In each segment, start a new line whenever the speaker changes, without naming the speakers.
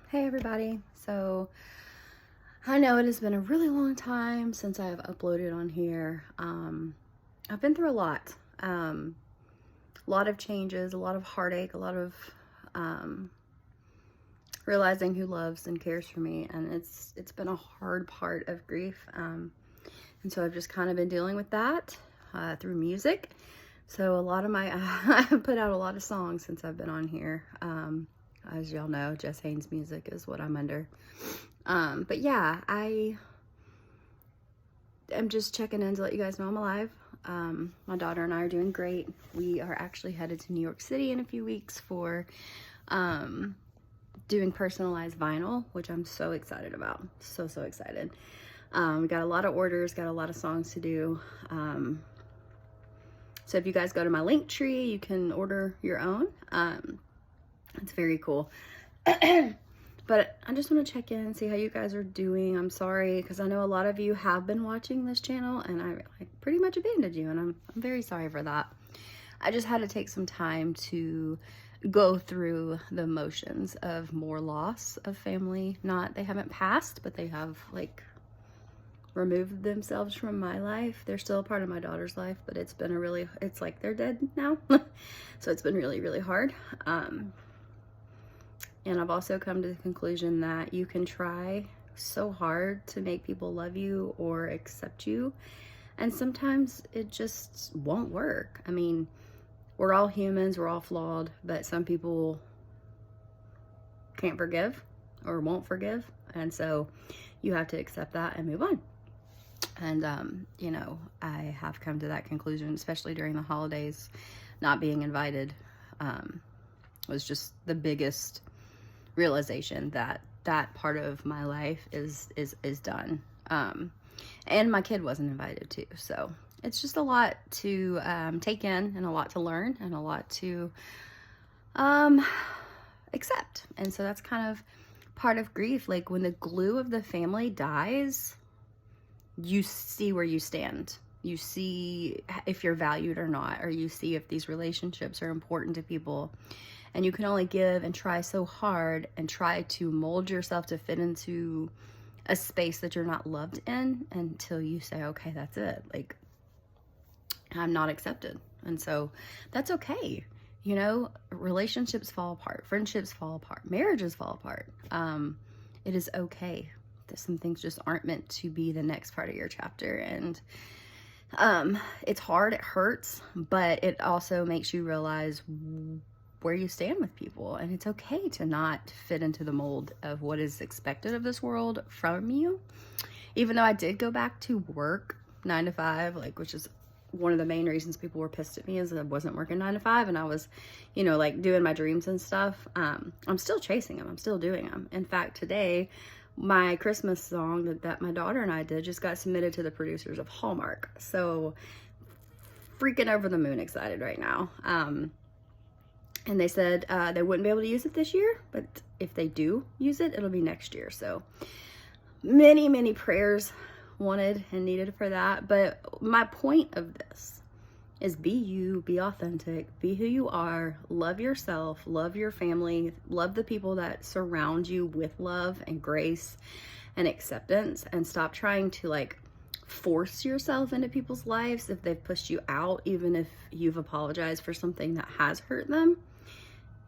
Hey everybody. So I know it has been a really long time since I've uploaded on here. I've been through a lot of changes, a lot of heartache, a lot of um, realizing who loves and cares for me, and it's been a hard part of grief. And so I've just kind of been dealing with that through music. So a lot of my I've put out a lot of songs since I've been on here. As y'all know, Jess Haynes music is what I'm under. But yeah, I am just checking in to let you guys know I'm alive. My daughter and I are doing great. We are actually headed to New York City in a few weeks for doing personalized vinyl, which I'm so excited about. So excited. We got a lot of orders, got a lot of songs to do. So if you guys go to my link tree, you can order your own. It's very cool. But I just want to check in and see how you guys are doing. I'm sorry, because I know a lot of you have been watching this channel, and I pretty much abandoned you, and I'm very sorry for that. I just had to take some time to go through the motions of more loss of family. Not, they haven't passed, but they have, like, removed themselves from my life. They're still a part of my daughter's life, but it's been it's like they're dead now. So it's been really hard. And I've also come to the conclusion that you can try so hard to make people love you or accept you, and sometimes it just won't work. I mean, we're all humans, we're all flawed, but some people can't forgive or won't forgive, and so you have to accept that and move on. And you know, I have come to that conclusion, especially during the holidays. Not being invited was just the biggest realization that that part of my life is done. And my kid wasn't invited too, so it's just a lot to take in, and a lot to learn, and a lot to accept. And so that's kind of part of grief. Like, when the glue of the family dies, you see where you stand. You see if you're valued or not, or you see if these relationships are important to people. And you can only give and try so hard and try to mold yourself to fit into a space that you're not loved in, until you say, okay, that's it. Like, I'm not accepted. And so that's okay. You know, relationships fall apart, friendships fall apart, marriages fall apart. It is okay that some things just aren't meant to be the next part of your chapter. And it's hard, it hurts, but it also makes you realize where you stand with people, and it's okay to not fit into the mold of what is expected of this world from you. Even though I did go back to work 9 to 5, like, which is one of the main reasons people were pissed at me, is that I wasn't working 9 to 5 and I was, you know, like, doing my dreams and stuff. I'm still chasing them. I'm still doing them. In fact, today, my Christmas song that my daughter and I did just got submitted to the producers of Hallmark. So freaking over the moon excited right now. And they said they wouldn't be able to use it this year, but if they do use it, it'll be next year. So many prayers wanted and needed for that. But my point of this is, be you, be authentic, be who you are, love yourself, love your family, love the people that surround you with love and grace and acceptance, and stop trying to, like, force yourself into people's lives if they've pushed you out, even if you've apologized for something that has hurt them.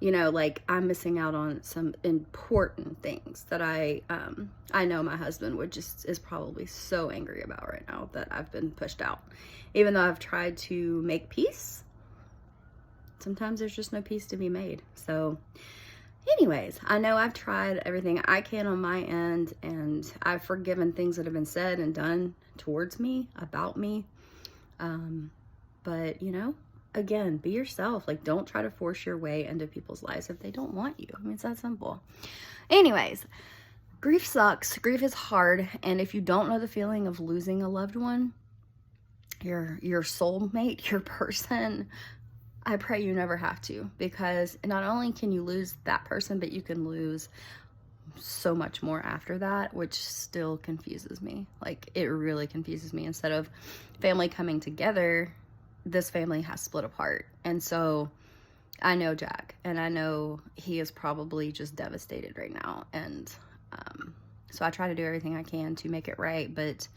You know, like, I'm missing out on some important things that I know my husband is probably so angry about right now, that I've been pushed out. Even though I've tried to make peace, sometimes there's just no peace to be made. So anyways, I know I've tried everything I can on my end, and I've forgiven things that have been said and done towards me, about me. But, you know, again, be yourself. Like, don't try to force your way into people's lives if they don't want you. I mean, it's that simple. Anyways, grief sucks. Grief is hard. And if you don't know the feeling of losing a loved one, your soulmate, your person, I pray you never have to, because not only can you lose that person, but you can lose so much more after that, which still confuses me. Like, it really confuses me. Instead of family coming together, this family has split apart. And so I know Jack, and I know he is probably just devastated right now. And so I try to do everything I can to make it right. But,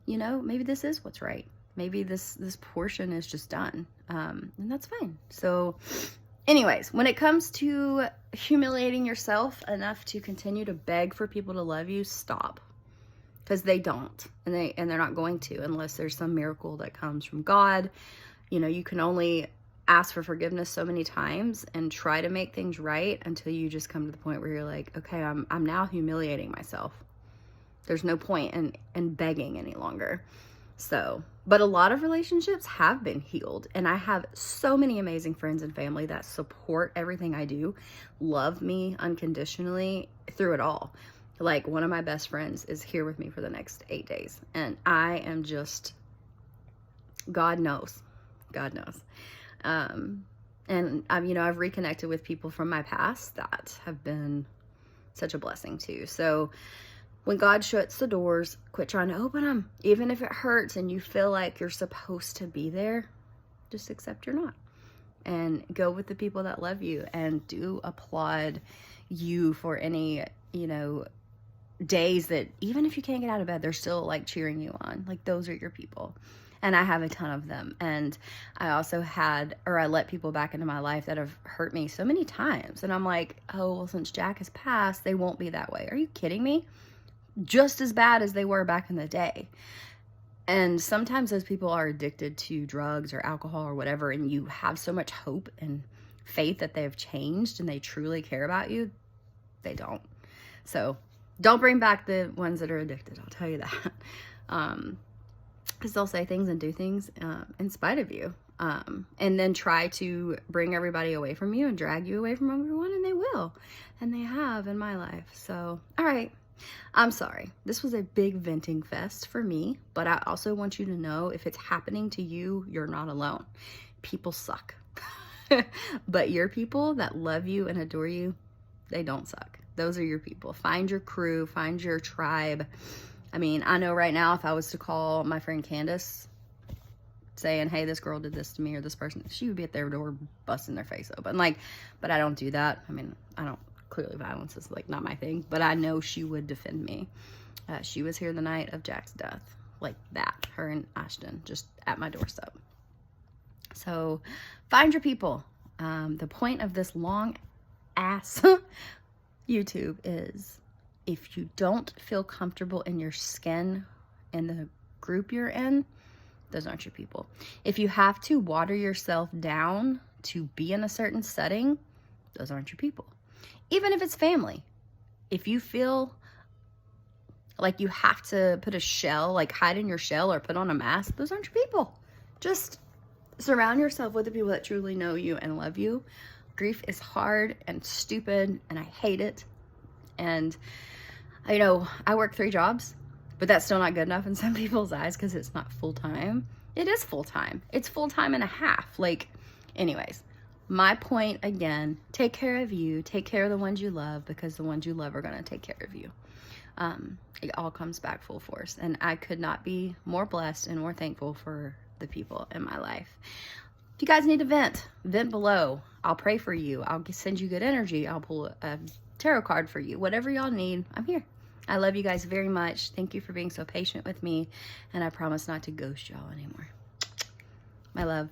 you know, maybe this is what's right. Maybe this portion is just done. And that's fine. So anyways, when it comes to humiliating yourself enough to continue to beg for people to love you, stop. Because they don't. And they're not going to unless there's some miracle that comes from God. You know, you can only ask for forgiveness so many times and try to make things right until you just come to the point where you're like, okay, I'm now humiliating myself. There's no point in begging any longer. So, but a lot of relationships have been healed, and I have so many amazing friends and family that support everything I do, love me unconditionally through it all. Like, one of my best friends is here with me for the next 8 days, and I am just, God knows. And I've reconnected with people from my past that have been such a blessing too. So when God shuts the doors, quit trying to open them. Even if it hurts and you feel like you're supposed to be there, just accept you're not. And go with the people that love you, and do applaud you for any, days that even if you can't get out of bed, they're still like cheering you on. Like, those are your people. And I have a ton of them. And I also I let people back into my life that have hurt me so many times. And I'm like, oh, well, since Jack has passed, they won't be that way. Are you kidding me? Just as bad as they were back in the day. And sometimes those people are addicted to drugs or alcohol or whatever, and you have so much hope and faith that they've changed and they truly care about you. They don't. So don't bring back the ones that are addicted. I'll tell you that. Because they'll say things and do things in spite of you. And then try to bring everybody away from you and drag you away from everyone, and they will. And they have in my life. So, all right. I'm sorry. This was a big venting fest for me, but I also want you to know, if it's happening to you, you're not alone. People suck. But your people that love you and adore you, they don't suck. Those are your people. Find your crew, find your tribe. I mean, I know right now, if I was to call my friend Candace saying, hey, this girl did this to me, or this person, she would be at their door busting their face open. Like, but I don't do that. I mean, clearly violence is like not my thing, but I know she would defend me. She was here the night of Jack's death, like that, her and Ashton, just at my doorstep. So find your people. The point of this long ass YouTube is, if you don't feel comfortable in your skin in the group you're in, those aren't your people. If you have to water yourself down to be in a certain setting, those aren't your people. Even if it's family. If you feel like you have to put a shell, like hide in your shell or put on a mask, those aren't your people. Just surround yourself with the people that truly know you and love you. Grief is hard and stupid, and I hate it. And I work 3 jobs, but that's still not good enough in some people's eyes because it's not full-time. It is full-time. It's full-time and a half. Like, anyways, my point again, take care of you, take care of the ones you love, because the ones you love are going to take care of you. It all comes back full force, and I could not be more blessed and more thankful for the people in my life. If you guys need to vent below. I'll pray for you. I'll send you good energy. I'll pull a tarot card for you. Whatever y'all need, I'm here. I love you guys very much. Thank you for being so patient with me, and I promise not to ghost y'all anymore. My love.